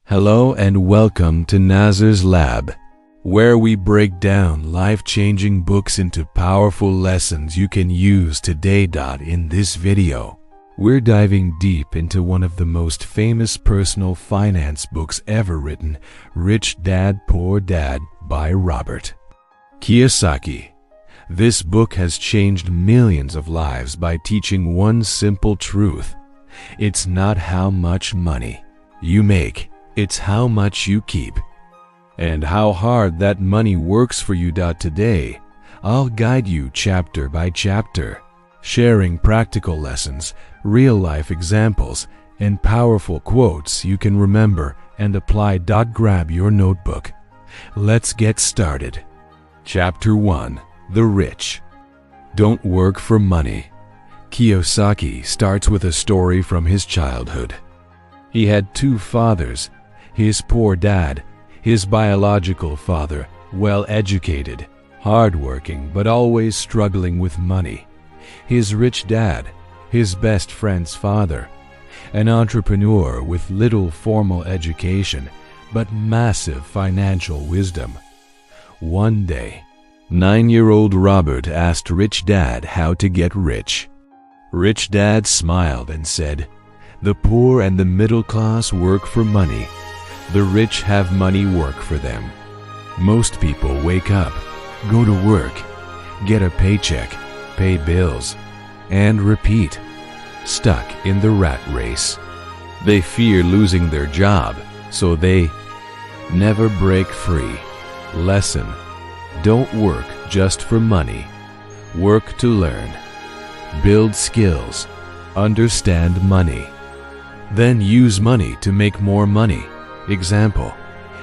Hello and welcome to Nasir's Lab, where we break down life-changing books into powerful lessons you can use today. In this video, we're diving deep into one of the most famous personal finance books ever written, Rich Dad, Poor Dad by Robert Kiyosaki. This book has changed millions of lives by teaching one simple truth. It's not how much money you make, it's how much you keep, and how hard that money works for you. Today, I'll guide you chapter by chapter, sharing practical lessons, real-life examples, and powerful quotes you can remember and apply. Grab your notebook. Let's get started. Chapter 1: The Rich Don't Work for Money. Kiyosaki starts with a story from his childhood. He had two fathers. His poor dad, his biological father, well-educated, hard-working, but always struggling with money. His rich dad, his best friend's father, an entrepreneur with little formal education, but massive financial wisdom. One day, 9-year-old Robert asked Rich Dad how to get rich. Rich Dad smiled and said, "The poor and the middle class work for money. The rich have money work for them. Most people wake up, go to work, get a paycheck, pay bills, and repeat, stuck in the rat race. They fear losing their job, so they never break free. Lesson: don't work just for money. Work to learn, build skills, understand money, then use money to make more money. Example: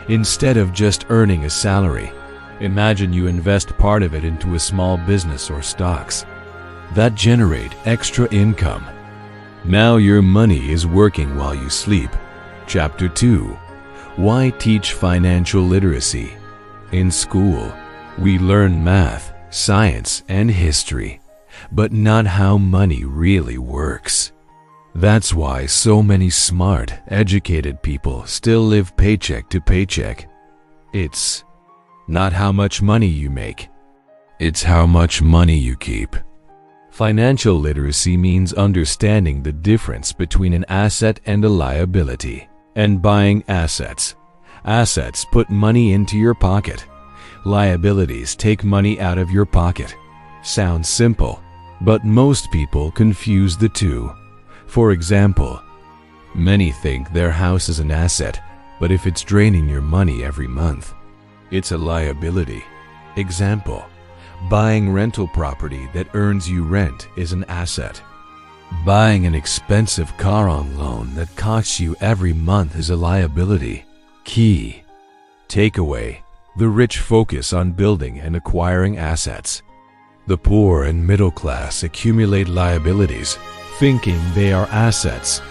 instead of just earning a salary, imagine you invest part of it into a small business or stocks that generate extra income. Now your money is working while you sleep. Chapter 2: Why Teach Financial Literacy. In school, we learn math, science, and history, but not how money really works. That's why so many smart, educated people still live paycheck to paycheck. It's not how much money you make, it's how much money you keep. Financial literacy means understanding the difference between an asset and a liability, and buying assets. Assets put money into your pocket. Liabilities take money out of your pocket. Sounds simple, but most people confuse the two. For example, many think their house is an asset, but if it's draining your money every month, it's a liability. Example: buying rental property that earns you rent is an asset. Buying an expensive car on loan that costs you every month is a liability. Key takeaway: the rich focus on building and acquiring assets. The poor and middle class accumulate liabilities, thinking they are assets.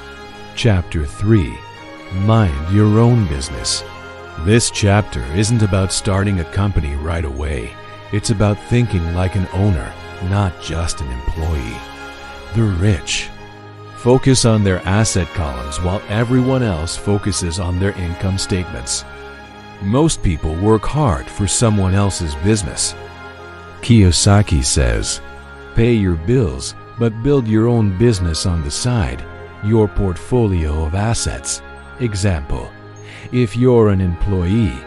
Chapter 3: Mind Your Own Business. This chapter isn't about starting a company right away. It's about thinking like an owner, not just an employee. The rich focus on their asset columns while everyone else focuses on their income statements. Most people work hard for someone else's business. Kiyosaki says, pay your bills, but build your own business on the side, your portfolio of assets. Example: if you're an employee,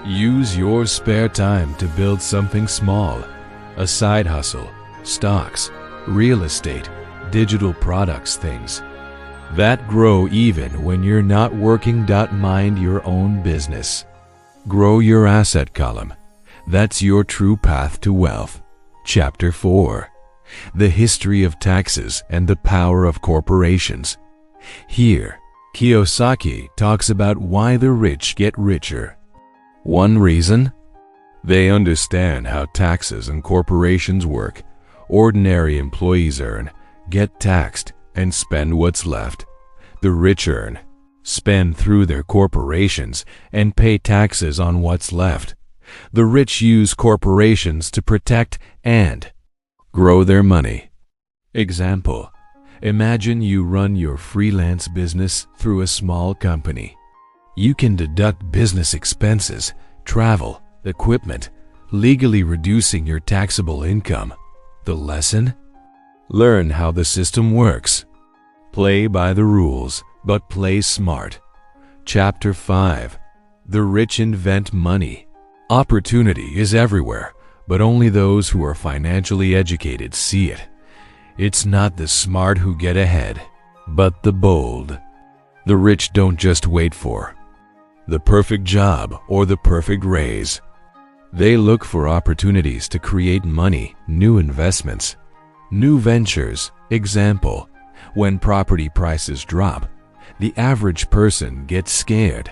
use your spare time to build something small, a side hustle, stocks, real estate, digital products, things that grow even when you're not working. Mind your own business. Grow your asset column. That's your true path to wealth. Chapter 4: The History of Taxes and the Power of Corporations. Here, Kiyosaki talks about why the rich get richer. One reason? They understand how taxes and corporations work. Ordinary employees earn, get taxed, and spend what's left. The rich earn, spend through their corporations, and pay taxes on what's left. The rich use corporations to protect and grow their money. Example: imagine you run your freelance business through a small company. You can deduct business expenses, travel, equipment, legally reducing your taxable income. The lesson? Learn how the system works. Play by the rules, but play smart. Chapter 5. The rich invent money. Opportunity is everywhere, but only those who are financially educated see it. It's not the smart who get ahead, but the bold. The rich don't just wait for the perfect job or the perfect raise. They look for opportunities to create money, new investments, new ventures. Example, when property prices drop, the average person gets scared.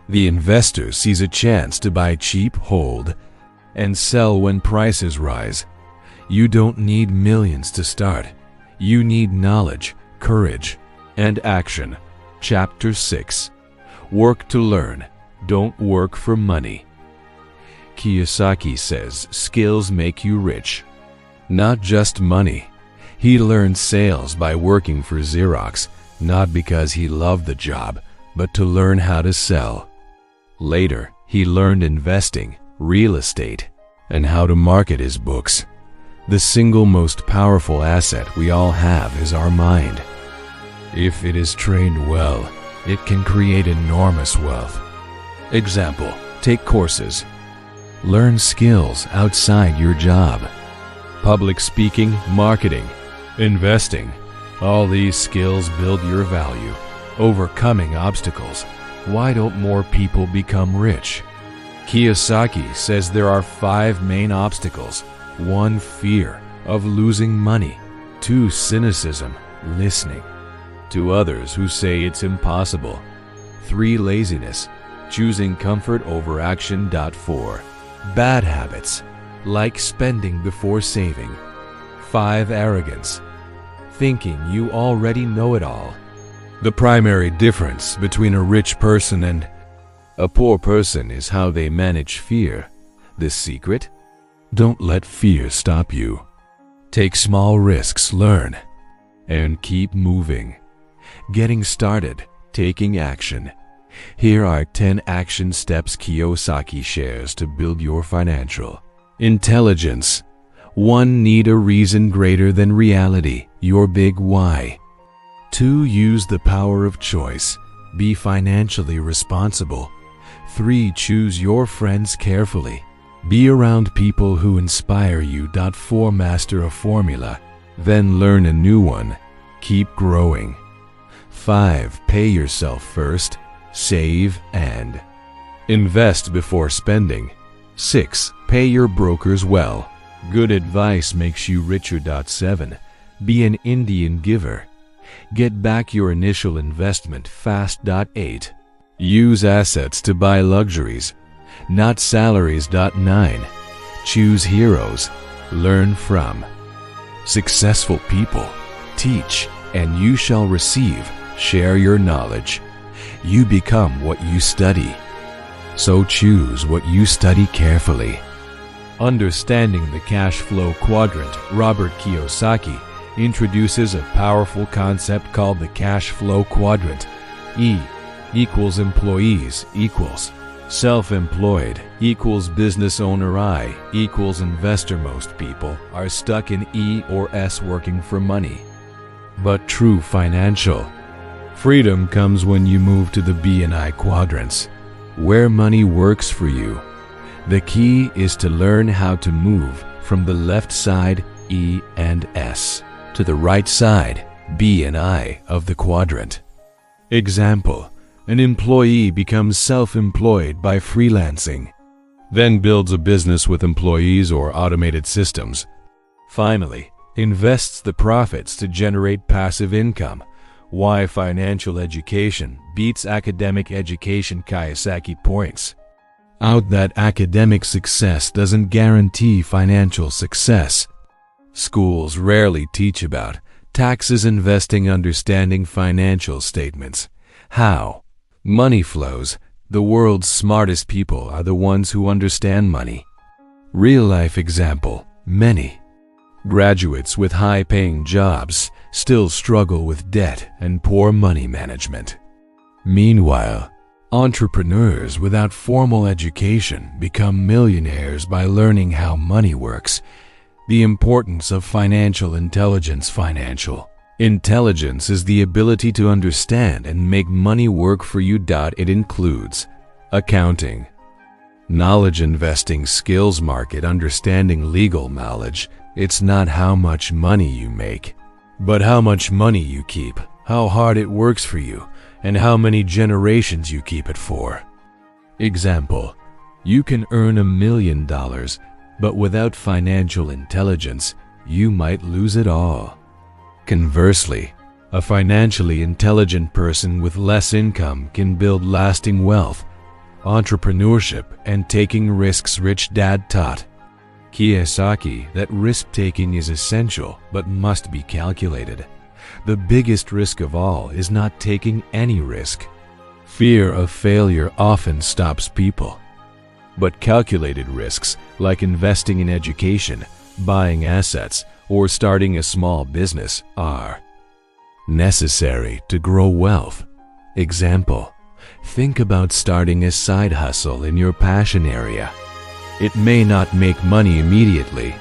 The investor sees a chance to buy cheap, hold, and sell when prices rise. You don't need millions to start. You need knowledge, courage, and action. Chapter 6. Work to learn. Don't work for money. Kiyosaki says skills make you rich. Not just money. He learned sales by working for Xerox, not because he loved the job, but to learn how to sell. Later, he learned investing, real estate, and how to market his books. The single most powerful asset we all have is our mind. If it is trained well, it can create enormous wealth. Example, take courses. Learn skills outside your job. Public speaking, marketing, investing. All these skills build your value. Overcoming obstacles. Why don't more people become rich? Kiyosaki says there are 5 main obstacles. 1. Fear of losing money. 2. Cynicism, listening to others who say it's impossible. 3. Laziness, choosing comfort over action. 4. Bad habits, like spending before saving. 5. Arrogance, thinking you already know it all. The primary difference between a rich person and a poor person is how they manage fear. The secret? Don't let fear stop you. Take small risks, learn, and keep moving. Getting started, taking action. Here are 10 action steps Kiyosaki shares to build your financial intelligence. 1. Need a reason greater than reality, your big why. 2. Use the power of choice. Be financially responsible. 3. Choose your friends carefully. Be around people who inspire you. 4. Master a formula, then learn a new one. Keep growing. 5. Pay yourself first. Save and invest before spending. 6. Pay your brokers well. Good advice makes you richer. 7. Be an Indian giver. Get back your initial investment fast. 8. Use assets to buy luxuries, not salaries. 9. Choose heroes. Learn from successful people. Teach, and you shall receive. Share your knowledge. You become what you study. So choose what you study carefully. Understanding the cash flow quadrant, Robert Kiyosaki introduces a powerful concept called the cash flow quadrant. E equals employees equals self-employed equals business owner. I equals investor. Most people are stuck in E or S, working for money. But true financial freedom comes when you move to the B and I quadrants, where money works for you. The key is to learn how to move from the left side, E and S, to the right side, B and I, of the quadrant. Example, an employee becomes self-employed by freelancing, then builds a business with employees or automated systems. Finally, invests the profits to generate passive income. Why financial education beats academic education. Kiyosaki points out that academic success doesn't guarantee financial success. Schools rarely teach about taxes, investing, understanding financial statements, how money flows. The world's smartest people are the ones who understand money. Real-life example, many graduates with high-paying jobs still struggle with debt and poor money management. Meanwhile, Entrepreneurs without formal education become millionaires by learning how money works. The importance of financial intelligence. Financial intelligence is the ability to understand and make money work for you. It includes accounting, knowledge, investing skills, market understanding, legal knowledge. It's not how much money you make, but how much money you keep, how hard it works for you, and how many generations you keep it for. Example, you can earn $1 million, but without financial intelligence, you might lose it all. Conversely, a financially intelligent person with less income can build lasting wealth, entrepreneurship, and taking risks. Rich Dad taught Kiyosaki that risk-taking is essential but must be calculated. The biggest risk of all is not taking any risk. Fear of failure often stops people. But calculated risks, like investing in education, buying assets, or starting a small business, are necessary to grow wealth. Example, think about starting a side hustle in your passion area. It may not make money immediately,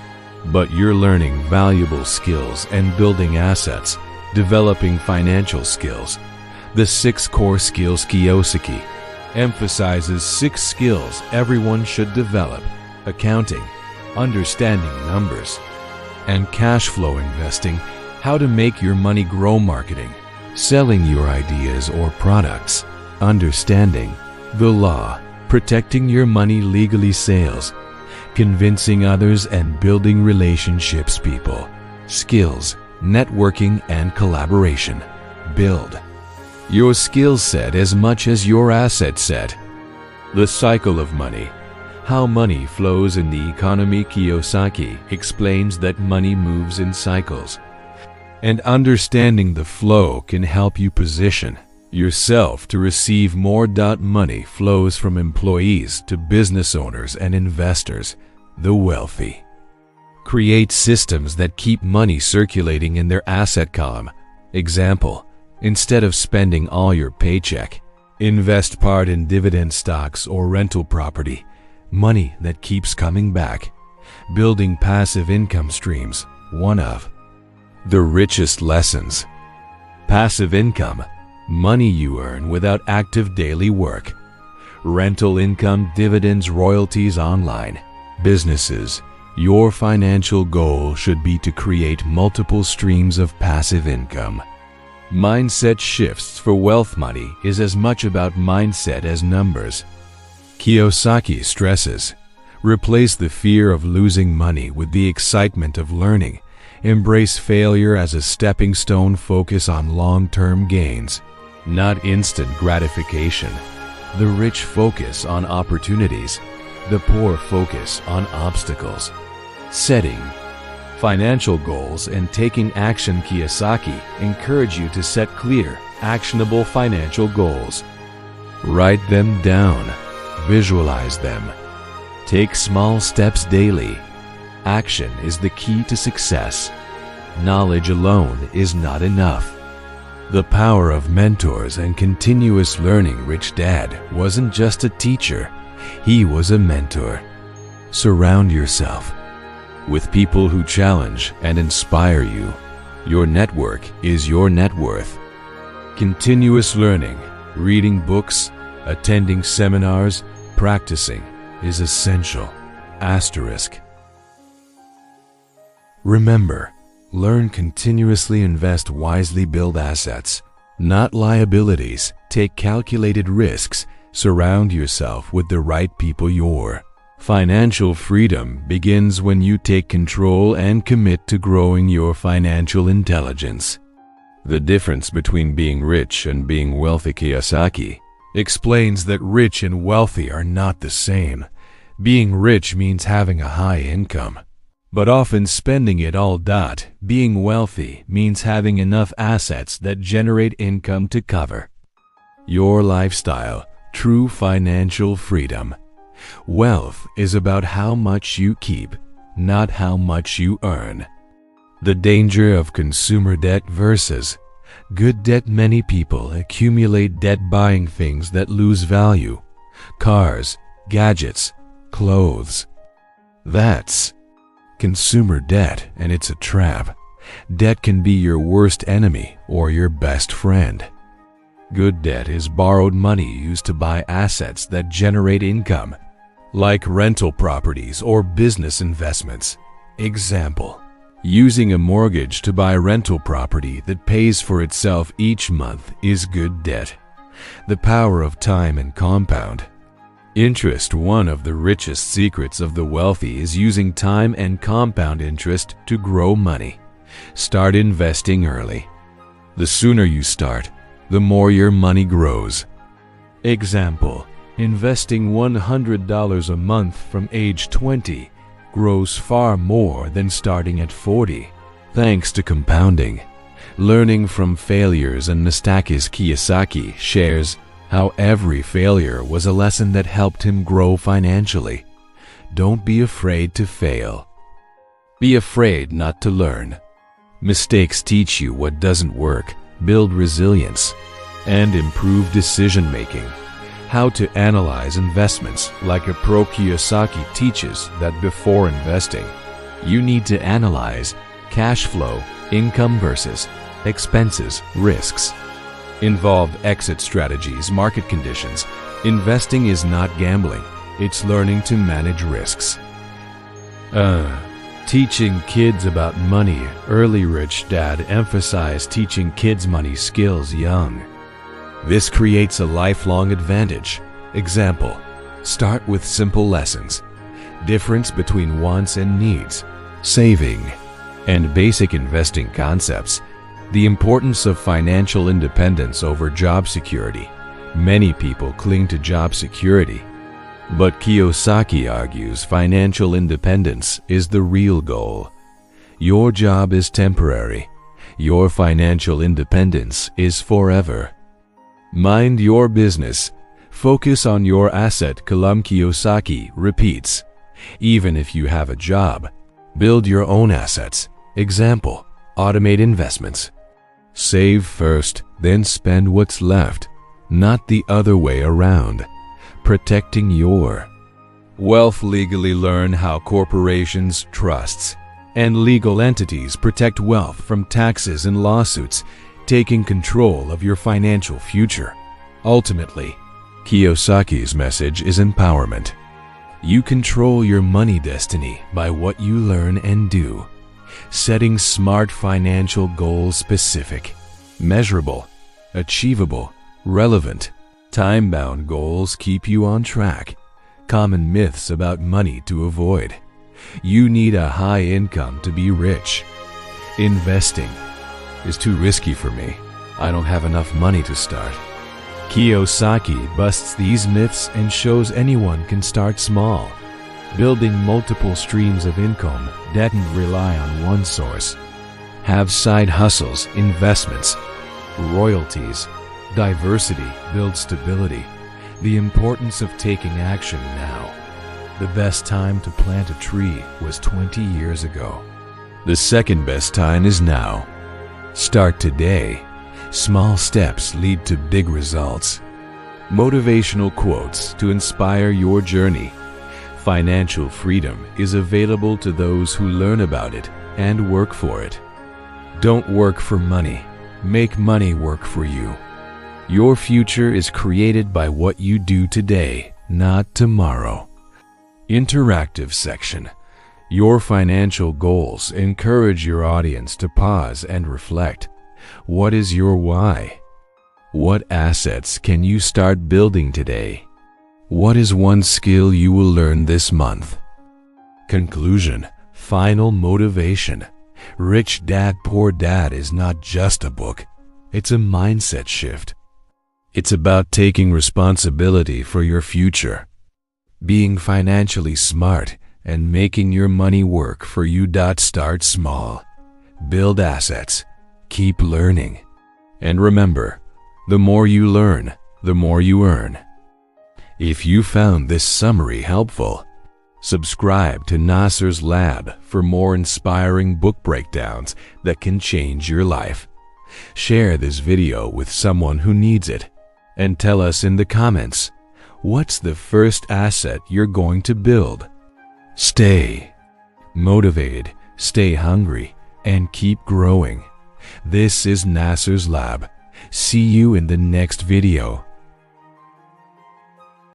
but you're learning valuable skills and building assets, developing financial skills. The 6 core skills. Kiyosaki emphasizes 6 skills everyone should develop: accounting, understanding numbers, and cash flow. Investing, how to make your money grow. Marketing, selling your ideas or products. Understanding the law, protecting your money legally. Sales, convincing others and building relationships. People skills, networking and collaboration. Build your skill set as much as your asset set. The cycle of money, how money flows in the economy. Kiyosaki explains that money moves in cycles, and understanding the flow can help you position yourself to receive more. Money flows from employees to business owners and investors, the wealthy. Create systems that keep money circulating in their asset column. Example, instead of spending all your paycheck, invest part in dividend stocks or rental property, money that keeps coming back. Building passive income streams, one of the richest lessons. Passive income, money you earn without active daily work. Rental income, dividends, royalties, online businesses. Your financial goal should be to create multiple streams of passive income. Mindset shifts for wealth. Money is as much about mindset as numbers. Kiyosaki stresses, replace the fear of losing money with the excitement of learning. Embrace failure as a stepping stone. Focus on long-term gains, not instant gratification. The rich focus on opportunities, the poor focus on obstacles. Setting financial goals and taking action. Kiyosaki encourages you to set clear, actionable financial goals. Write them down, visualize them. Take small steps daily. Action is the key to success. Knowledge alone is not enough. The power of mentors and continuous learning. Rich Dad wasn't just a teacher, he was a mentor. Surround yourself with people who challenge and inspire you. Your network is your net worth. Continuous learning, reading books, attending seminars, practicing is essential. Asterisk. Remember, learn continuously, invest wisely, build assets, not liabilities. Take calculated risks, surround yourself with the right people. Your financial freedom begins when you take control and commit to growing your financial intelligence. The difference between being rich and being wealthy. Kiyosaki explains that rich and wealthy are not the same. Being rich means having a high income, but often spending it all. Being wealthy means having enough assets that generate income to cover your lifestyle. True financial freedom. Wealth is about how much you keep, not how much you earn. The danger of consumer debt versus Good debt. Many people accumulate debt buying things that lose value. Cars, gadgets, clothes. That's consumer debt, and it's a trap. Debt can be your worst enemy or your best friend. Good debt is borrowed money used to buy assets that generate income, like rental properties or business investments. Example: using a mortgage to buy rental property that pays for itself each month is good debt. The power of time and compound interest. One of the richest secrets of the wealthy is using time and compound interest to grow money. Start investing early. The sooner you start, the more your money grows. Example: investing $100 a month from age 20 grows far more than starting at 40, thanks to compounding. Learning from failures and mistakes. Kiyosaki shares how every failure was a lesson that helped him grow financially. Don't be afraid to fail. Be afraid not to learn. Mistakes teach you what doesn't work, build resilience, and improve decision-making. How to analyze investments. Like a pro, Kiyosaki teaches that before investing, you need to analyze cash flow, income versus expenses, risks, involved exit strategies, market conditions. Investing is not gambling, it's learning to manage risks. Teaching kids about money early. Rich dad emphasized teaching kids money skills young. This creates a lifelong advantage. Example: start with simple lessons. Difference between wants and needs, saving, and basic investing concepts. The importance of financial independence over job security. Many people cling to job security, but Kiyosaki argues financial independence is the real goal. Your job is temporary. Your financial independence is forever. Mind your business. Focus on your asset. Kiyosaki repeats, even if you have a job, build your own assets. Example: automate investments. Save first, then spend what's left, not the other way around. Protecting your wealth legally. Learn how corporations, trusts, and legal entities protect wealth from taxes and lawsuits, taking control of your financial future. Ultimately, Kiyosaki's message is empowerment. You control your money destiny by what you learn and do. Setting smart financial goals: specific, measurable, achievable, relevant. Time-bound goals keep you on track. Common myths about money to avoid. You need a high income to be rich. Investing is too risky for me. I don't have enough money to start. Kiyosaki busts these myths and shows anyone can start small. Building multiple streams of income doesn't rely on one source. Have side hustles, investments, royalties. Diversity builds stability. The importance of taking action now. The best time to plant a tree was 20 years ago. The second best time is now. Start today. Small steps lead to big results. Motivational quotes to inspire your journey. Financial freedom is available to those who learn about it and work for it. Don't work for money. Make money work for you. Your future is created by what you do today, not tomorrow. Interactive section. Your financial goals encourage your audience to pause and reflect. What is your why? What assets can you start building today? What is one skill you will learn this month? Conclusion. Final motivation. Rich Dad Poor Dad is not just a book. It's a mindset shift. It's about taking responsibility for your future, being financially smart, and making your money work for you. Start small. Build assets. Keep learning. And remember, the more you learn, the more you earn. If you found this summary helpful, subscribe to Nasir's Lab for more inspiring book breakdowns that can change your life. Share this video with someone who needs it. And tell us in the comments, what's the first asset you're going to build? Stay motivated, stay hungry, and keep growing. This is Nasir's Lab. See you in the next video.